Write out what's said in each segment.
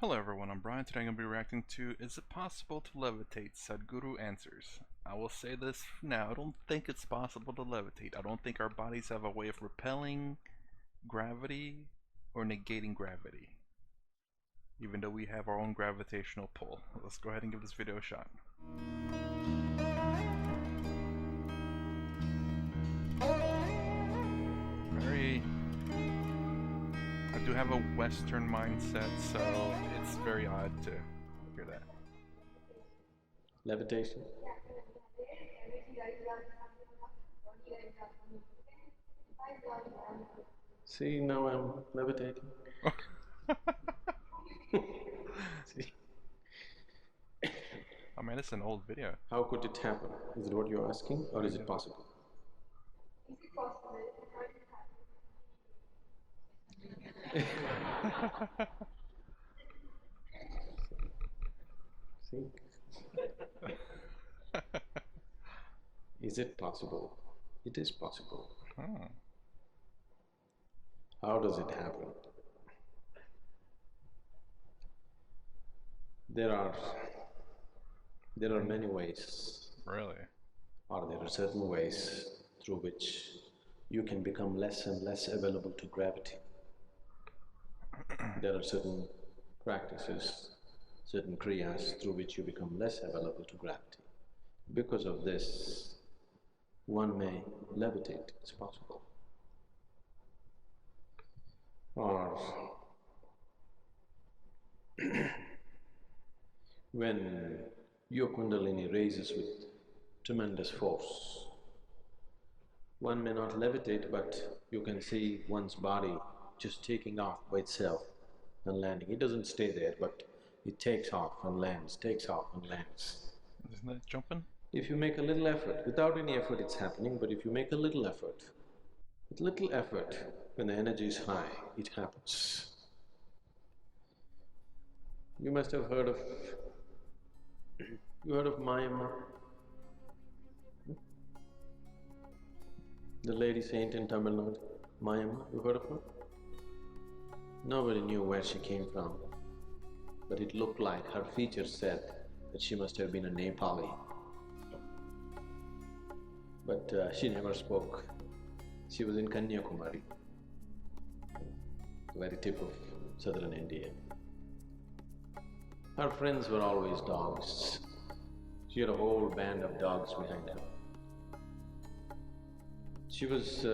Hello everyone, I'm Brian. Today I'm going to be reacting to Is It Possible to Levitate? Sadhguru Answers. I will say this now, I don't think it's possible to levitate. I don't think our bodies have a way of repelling gravity or negating gravity, even though we have our own gravitational pull. Let's go ahead and give this video a shot. I do have a Western mindset, so it's very odd to hear that. Levitation. See, now I'm levitating. See? I mean, it's an old video. How could it happen? Is it what you're asking, or is it possible? Is it possible? See? Is it possible? It is possible. Oh. How does it happen? There are many ways. Really? Or there are certain ways through which you can become less and less available to gravity. There are certain practices, certain kriyas through which you become less available to gravity. Because of this, one may levitate, it's possible. Or when your kundalini raises with tremendous force, one may not levitate, but you can see one's body just taking off by itself and landing. It doesn't stay there, but it takes off and lands, takes off and lands. Isn't that jumping? If you make a little effort, without any effort it's happening, but if you make a little effort, with little effort, when the energy is high, it happens. You must have heard of… you heard of Mayamma? The lady saint in Tamil Nadu, Mayamma, you heard of her? Nobody knew where she came from, but it looked like her features said that she must have been a Nepali. But she never spoke. She was in Kanyakumari, the very tip of southern India. Her friends were always dogs. She had a whole band of dogs behind her. She was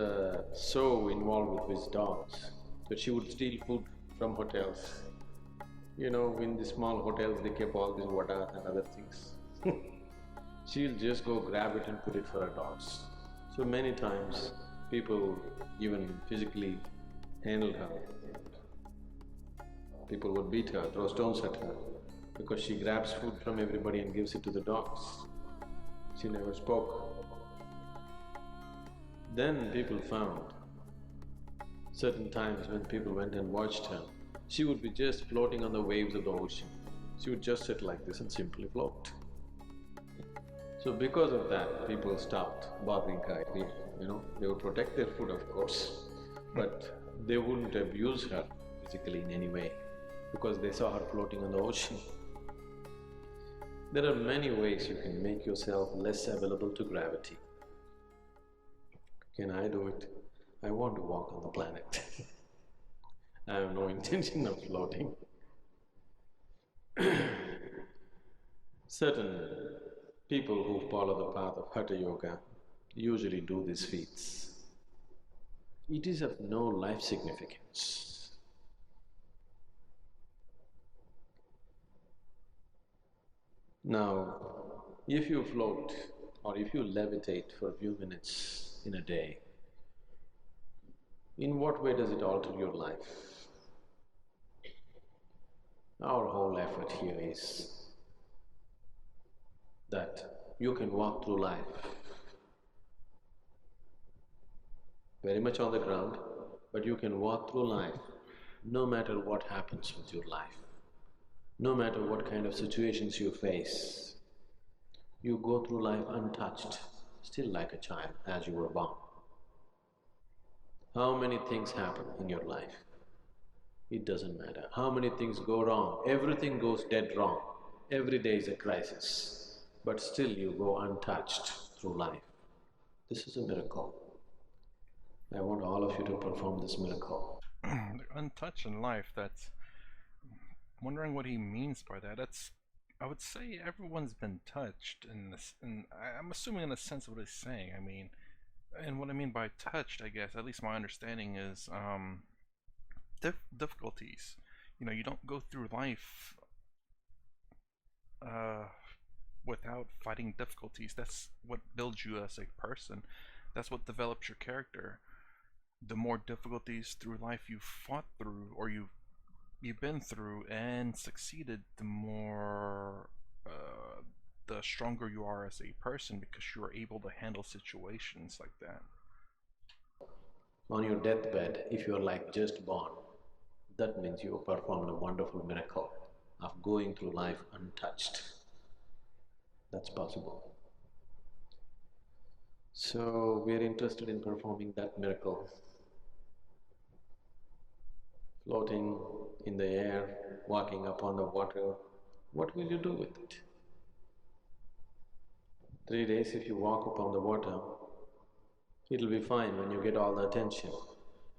so involved with these dogs that she would steal food from hotels. You know, in the small hotels they keep all these vada and other things. She'll just go grab it and put it for her dogs. So many times people even physically handled her. People would beat her, throw stones at her, because she grabs food from everybody and gives it to the dogs. She never spoke. Then people found certain times when people went and watched her, she would be just floating on the waves of the ocean. She would just sit like this and simply float. So because of that, people stopped bothering her. You know, they would protect their food, of course, but they wouldn't abuse her physically in any way because they saw her floating on the ocean. There are many ways you can make yourself less available to gravity. Can I do it? I want to walk on the planet. I have no intention of floating. Certain people who follow the path of Hatha Yoga usually do these feats. It is of no life significance. Now, if you float or if you levitate for a few minutes in a day, in what way does it alter your life? Our whole effort here is that you can walk through life very much on the ground, but you can walk through life no matter what happens with your life, no matter what kind of situations you face. You go through life untouched, still like a child as you were born. How many things happen in your life? It doesn't matter how many things go wrong, everything goes dead wrong. Every day is a crisis, but still you go untouched through life. This is a miracle. I want all of you to perform this miracle. They're untouched in life. That's wondering what he means by that. That's, I would say everyone's been touched in this, and I'm assuming in the sense of what he's saying. I mean, and what I mean by touched, I guess, at least my understanding is difficulties. You know, you don't go through life uh, without fighting difficulties. That's what builds you as a person. That's what develops your character. The more difficulties through life you've fought through, or you've been through and succeeded, the more the stronger you are as a person because you're able to handle situations like that. On your deathbed, if you are like just born, that means you have performed a wonderful miracle of going through life untouched. That's possible. So, we are interested in performing that miracle. Floating in the air, walking upon the water. What will you do with it? 3 days if you walk upon the water, it'll be fine when you get all the attention.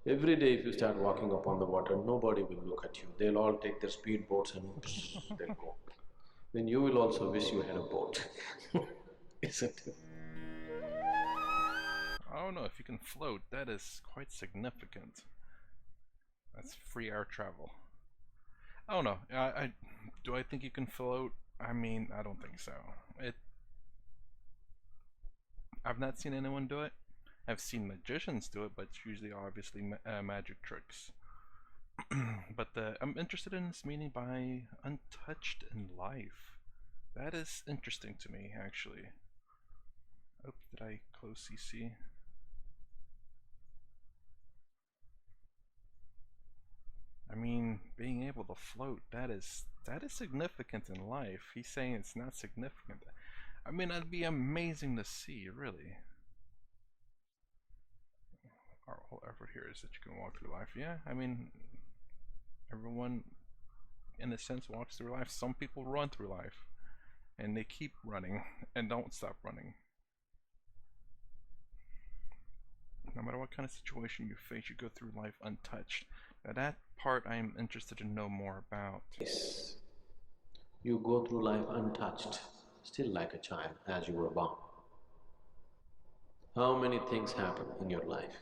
Every day if you start walking upon the water, nobody will look at you. They'll all take their speedboats and they'll go. Then you will also wish you had a boat, isn't it? I don't know if you can float. That is quite significant. That's free air travel. I don't know. I do I think you can float? I mean, I don't think so. It. I've not seen anyone do it. I've seen magicians do it, but it's usually obviously magic tricks. But I'm interested in this meaning by untouched in life. That is interesting to me, actually. Oh, did I close CC? I mean, being able to float, that is significant in life. He's saying it's not significant. I mean, that'd be amazing to see, really. Our whole effort here is that you can walk through life. Yeah, I mean, everyone, in a sense, walks through life. Some people run through life, and they keep running and don't stop running. No matter what kind of situation you face, you go through life untouched. Now that part I'm interested to know more about. Yes. You go through life untouched, still like a child as you were born. How many things happen in your life?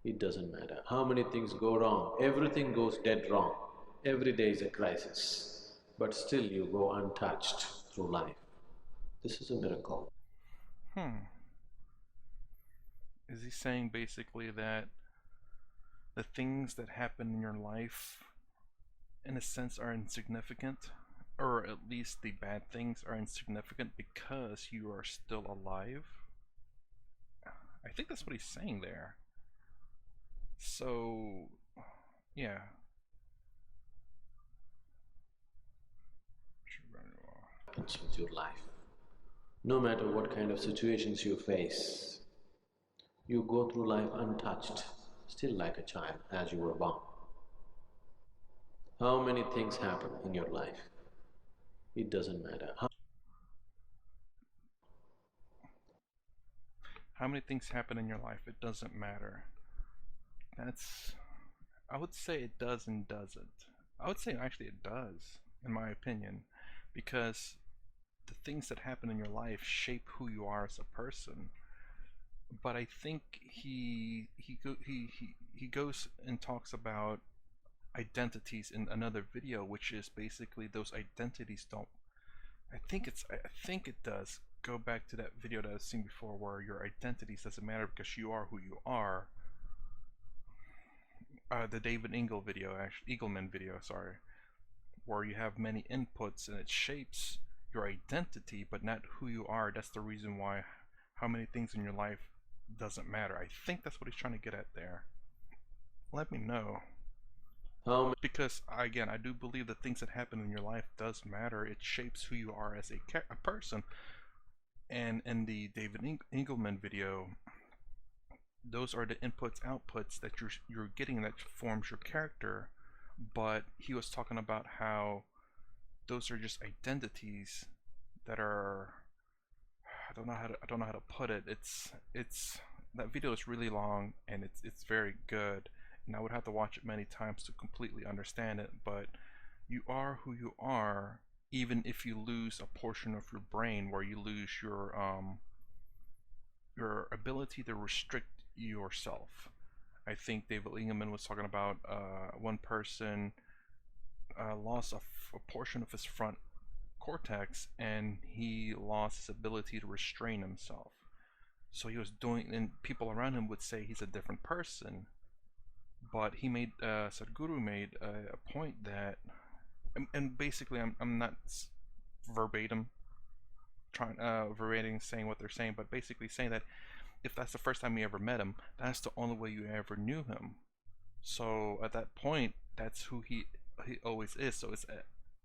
It doesn't matter how many things go wrong, everything goes dead wrong. Every day is a crisis, but still you go untouched through life. This is a miracle. Is he saying basically that the things that happen in your life, in a sense, are insignificant? Or at least the bad things are insignificant because you are still alive? I think that's what he's saying there. So, yeah. Happens with your life. No matter what kind of situations you face, you go through life untouched, still like a child as you were born. How many things happen in your life? It doesn't matter. How many things happen in your life? It doesn't matter. That's. I would say it does and doesn't. I would say actually it does, in my opinion, because the things that happen in your life shape who you are as a person. But I think he goes and talks about identities in another video, which is basically those identities don't. I think it does go back to that video that I've seen before, where your identities doesn't matter because you are who you are. The David Engel video, actually, Eagleman video, sorry, where you have many inputs and it shapes your identity, but not who you are. That's the reason why how many things in your life doesn't matter. I think that's what he's trying to get at there. Let me know. Because again, I do believe the things that happen in your life does matter. It shapes who you are as a person. And in the David Engelman video, those are the inputs outputs that you're getting that forms your character. but he was talking about how those are just identities that are, I don't know how to put it. It's that video is really long and it's very good, and I would have to watch it many times to completely understand it. But you are who you are, even if you lose a portion of your brain, where you lose your ability to restrict yourself. I think David Lingeman was talking about one person lost a portion of his front cortex, and he lost his ability to restrain himself. So he was doing, and people around him would say he's a different person. But he made, Sadhguru made a point that, and basically, I'm not verbatim verbatim saying what they're saying, but basically saying that if that's the first time you ever met him, that's the only way you ever knew him. So at that point, that's who he always is. So it's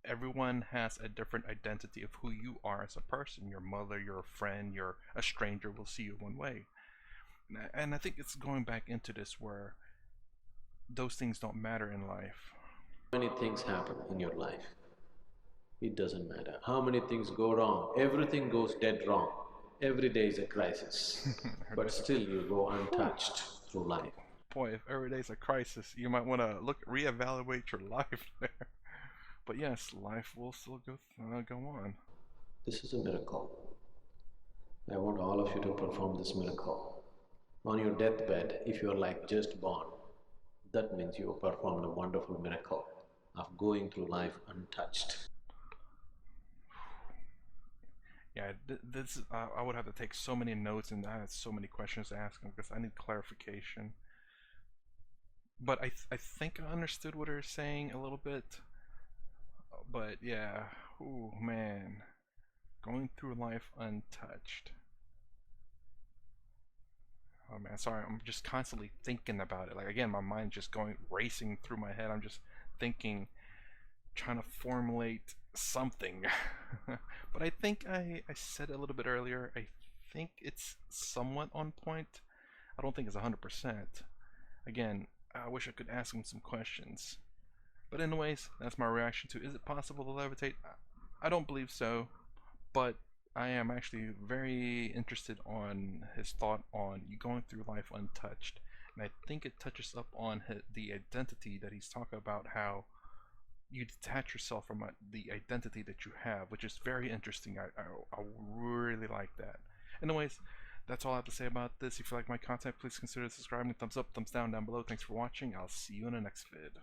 everyone has a different identity of who you are as a person. Your mother, your friend, your a stranger will see you one way. And I think it's going back into this where those things don't matter in life. Many things happen in your life. It doesn't matter how many things go wrong, everything goes dead wrong. Every day is a crisis, but still you go untouched through life. Boy, if every day's a crisis, you might want to reevaluate your life there. But yes, life will still go on. This is a miracle. I want all of you to perform this miracle. On your deathbed, if you are like just born, that means you have performed a wonderful miracle of going through life untouched. Yeah, this I would have to take so many notes, and I had so many questions to ask him because I need clarification. But I think I understood what they're saying a little bit. But yeah, oh man, going through life untouched. Oh man, sorry, I'm just constantly thinking about it. Like again, my mind's just going racing through my head. I'm just thinking, trying to formulate something. But I think I said it a little bit earlier. I think it's somewhat on point. I don't think it's 100%. Again, I wish I could ask him some questions. But anyways, that's my reaction to is it possible to levitate? I don't believe so, but I am actually very interested on his thought on you going through life untouched. And I think it touches up on the identity that he's talking about, how you detach yourself from the identity that you have, which is very interesting. I really like that. Anyways, that's all I have to say about this. If you like my content, please consider subscribing, thumbs up, thumbs down below. Thanks for watching. I'll see you in the next vid.